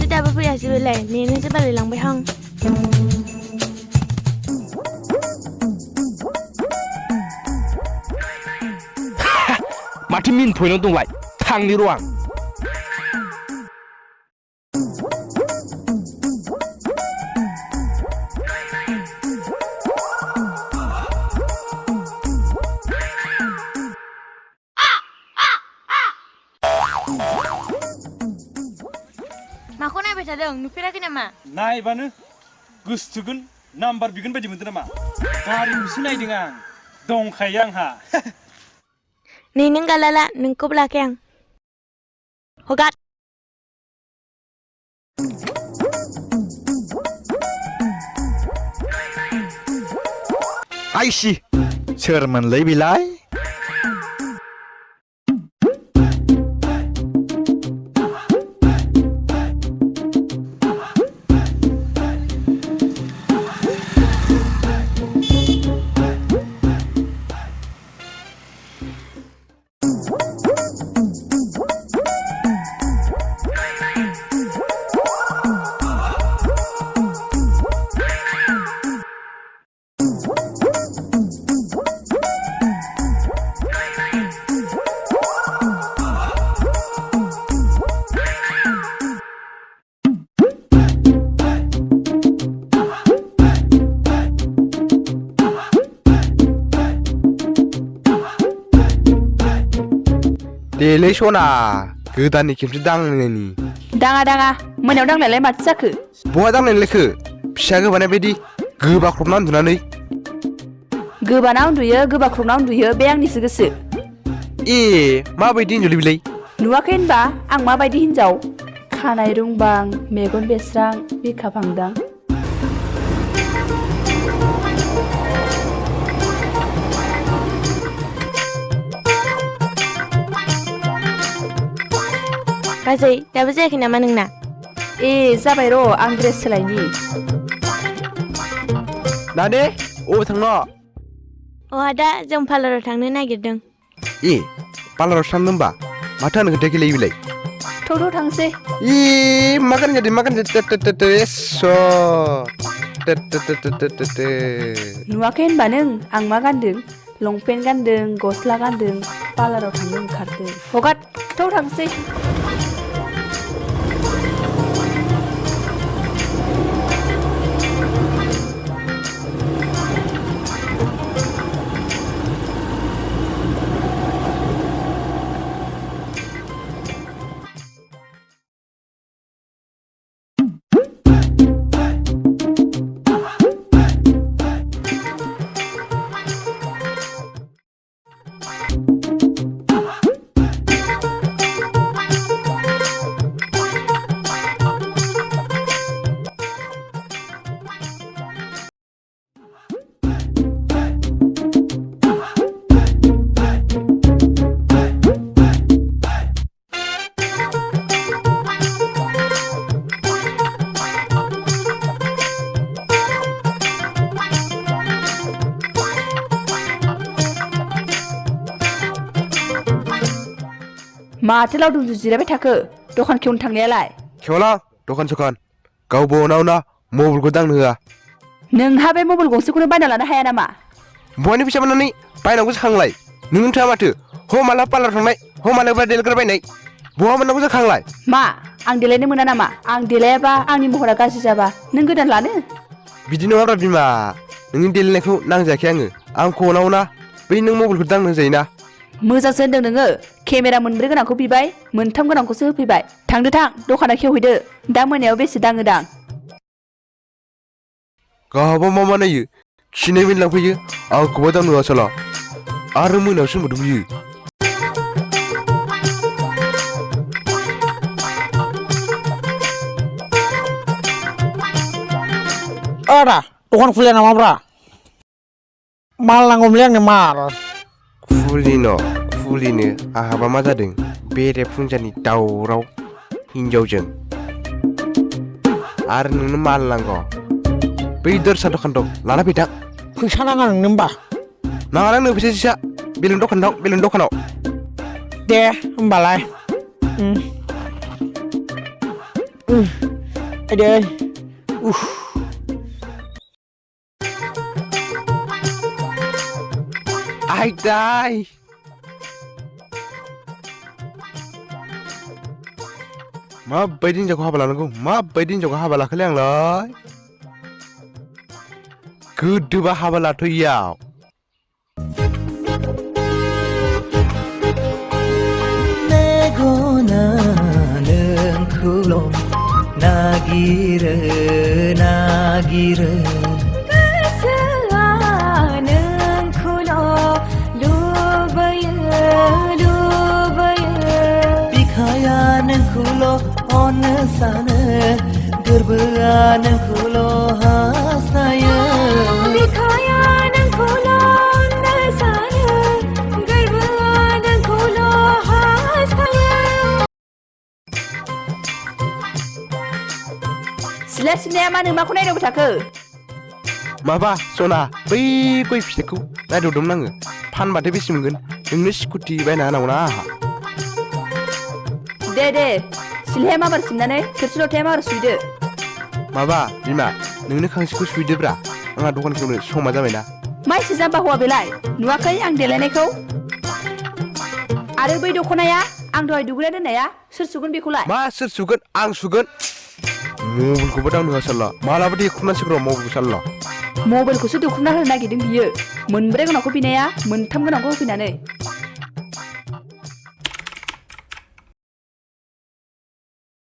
माथो दाबो फैयासै बेलाय नेनोसो बालायलांबाय हां माथो मिन फैनानै दंलाय थांनि र' आं माखौ नायबाय थादों नुफेराखै नामा नायबानो गोसोथोगोन नाम्बार बिगोन बायदि मोनदों नामा गारिखौसो नायदों आं दंखायो आंहा नै नों गालाला नोंखौबो लाखाय आं हगार आइसि सोरमोनलै बिलाय देलै सना गोदाननि खेबसे दांनायनि दाङा मोनायाव दांनायलाय माथो जाखो बहा दांनायलायखो फिसा गोबानाय बायदि गोबाख्रबना उन्दुनानै गोबाना उन्दुयो गोबाख्रबना उन्दुयो बे आंनिसो गोसो ए माबायदि हिनजावलै बिलाय नुवाखै होनबा आं माबायदि हिनजाव खानाय रुंबां मेगन बेस्रां बिखा फांदां बाजै दाबो जायाखै नामा नोंना ए जाबाय र' आं ड्रेस सोलायनि नाने अबे थांनो अ आदा जों पार्लाराव थांनो नागिरदों ए पार्लाराव थांनो होनबा माथो होनो खोन्थायाखैलै बिलाय थ' थांसै ए मा गानजादों नुवाखै होनबा नों आं मा गानदों लंपेन्ट गानदों गस्ला गानदों पार्लाराव थांनो ओंखारदों हगार थ' थांसै माथो लावदुम जिरायबाय थाखो दखान खेवनो थांनायालाय खेवलां दखान सखान गावबो उनाव मबाइलखौ दांनो होआ नोंहा बे मबाइल गंसेखौनो बायना लानो हाया नामा बहानि फैसा मोननानै बायनांगौ जाखांलाय नोंथाङा माथो ह माला पार्लार थांनाय ह मालाबा देलायग्रा बायनाय बहा मोननांगौ जाखांलाय मा आं देलायनो मोना नामा आं देलायाबा आंनि महरा गाज्रि जाबा नों गोदान लानो बिदि नङाब्रा बिमा नोंनि देलायनायखौ नांजायाखै आंखौ उनाव बै नों मबाइलखौ दांनो जायोना मोजांसो होनदों नोङो केमेरा मोनब्रै गोनांखौ बिबाय मोनथाम गोनांखौसो होफैबाय थांदो थां दखाना खेवहैदो दा मोनायाव बेसे दाङोदां गाहाबा मा नायो खिनाय मिनलांफैयो आंखौबा दांनो आसला आरो मोनायावसो मोदोमयो आदा दखान खुलिया नामाब्रा माल नांगौमोनलै आंनो माल खुलिनो आहाबा मा जादों बेरे फुंजानि दावराव हिनजावजों आरो नोंनो माल नांगौ बै दरसा दखान दं लाना फैथां फैसा नाङा नोंनो होमबा नाङा नोंनो फैसा बेलेग दखानाव दे होमबालाय आइदै उफ आइदाय माबायदि हिनजावखौ हाबा लानांगौ माबायदि हिनजावखौ हाबा लाखोलै आंलाय गोदोबा हाबा लाथ'यैयाव मेगना नोंखौल' नागिरो नागिरो गोसोआ नोंखौल' लुबैयो लुबैयो बिखाया नोंखौल' अननो सानो गोरबोआ नोंखौल' हास्थायो बिखाया नोंखौल' अननो सानो गोरबोआ नोंखौल' हास्थायो सिला सिबनाया मा नोंमाखौ नायदावबाय थाखो माबा सना बै गय फिथाइखौ नायदावदोंमोन आङो फानबाथाय बेसे मोनगोन नोंनो स्कुटि बायना होनांगौना आंहा दे सिलाया माबार सिबनानै थोरसि लथाया माबार सुइदो माबा बिमा नोंनो खांसेखौ सुइदोब्रा आंहा दखान खेवनो समा जाबायना माइसि जाम्बा हौवा बेलाय नुवाखै आं देलायनायखौ आरो बै दख'नाया आं दहाय दुगैना दोननाया सोर सुगोन बेखौलाय मा सोर सुगोन आं सुगोन मबाइलखौबो दांनो हासारला मालाबा देख्रुबनांसिगौ मबाइलखौ सारला मबाइलखौसो देख्रुबना होनो नागिरदों बियो मोनब्रै गोनांखौ बिनाया मोनथाम गोनांखौ होफैनानै